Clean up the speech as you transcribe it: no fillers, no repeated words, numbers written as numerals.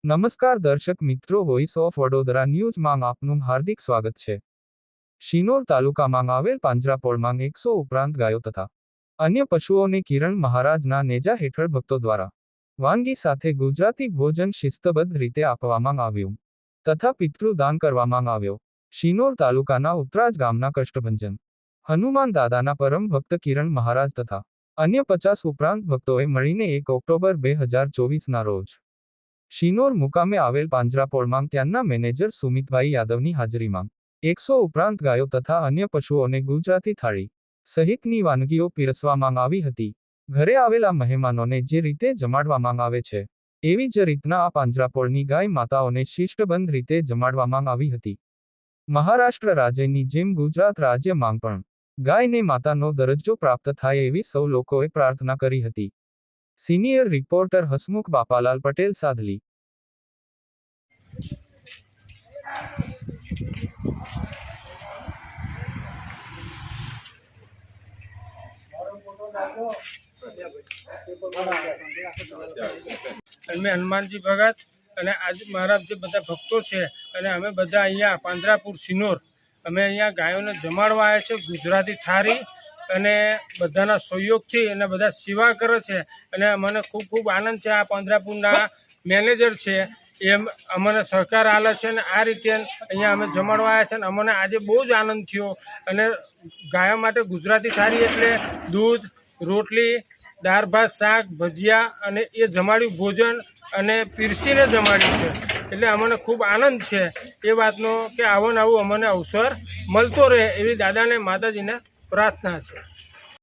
નમસ્કાર દર્શક મિત્રો, વોઇસ ઓફ વડોદરા ન્યૂઝમાં આપનું હાર્દિક સ્વાગત છે। શિનોર તાલુકામાં આવેલ પાંજરાપોળમાં 100 ઉપરાંત ગાયો તથા અન્ય પશુઓને કિરણ મહારાજના નેજા હેઠળ ભક્તો દ્વારા વાનગી સાથે ગુજરાતી ભોજન શિસ્તબદ્ધ રીતે આપવામાં આવ્યું તથા પિતૃદાન કરવામાં આવ્યો। શિનોર તાલુકાના ઉત્તરાજ ગામના કષ્ટભંજન હનુમાન દાદાના પરમ ભક્ત કિરણ મહારાજ તથા અન્ય 50 ઉપરાંત ભક્તોએ મળીને 1 ઓક્ટોબર 2024ના રોજ શિનોર મુકામે આવેલ પાંજરાપોળમાં ત્યાંના મેનેજર સુમિતભાઈ યાદવની હાજરીમાં 100 ઉપરાંત ગાયો તથા અન્ય પશુઓને ગુજરાતી થાળી સહિતની વાનગીઓ પીરસવામાં આવી હતી। ઘરે આવેલા મહેમાનોને જે રીતે જમાડવામાં આવે છે એવી જ રીતના આ પાંજરાપોળની ગાય માતાઓને શિષ્ટબંધ રીતે જમાડવામાં આવી હતી। મહારાષ્ટ્ર રાજ્યની જેમ ગુજરાત રાજ્યમાં પણ ગાયને માતાનો દરજ્જો પ્રાપ્ત થાય એવી સૌ લોકોએ પ્રાર્થના કરી હતી। Senior reporter Hasmukh Bapalal Patel Sadhli. અમે હનુમાનજી ભગત અને આજે મારા જે બધા ભક્તો છે અને અમે બધા અહીંયા પાંજરાપોળ શિનોર અમે અહીંયા ગાયોને જમાડવા આવ્યા છે ગુજરાતી થાળી અને બધાના સહયોગથી અને બધા સેવા કરે છે અને મને ખૂબ ખૂબ આનંદ છે। આ પાંજરાપોળના મેનેજર છે એ અમને સહકાર આલે છે અને આ રીતે અહીંયા અમે જમાડવા આવ્યા છે અને અમને આજે બહુ જ આનંદ થયો। અને ગાયો માટે ગુજરાતી થાળી એટલે દૂધ, રોટલી, દાળ ભાત, શાક, ભજીયા અને એ જમાડ્યું ભોજન અને પીરસીને જમાડ્યું છે એટલે અમને ખૂબ આનંદ છે એ વાતનો કે આવો ને આવું અમને અવસર મળતો રહે એવી દાદાને માતાજીને પ્રાર્થના છે।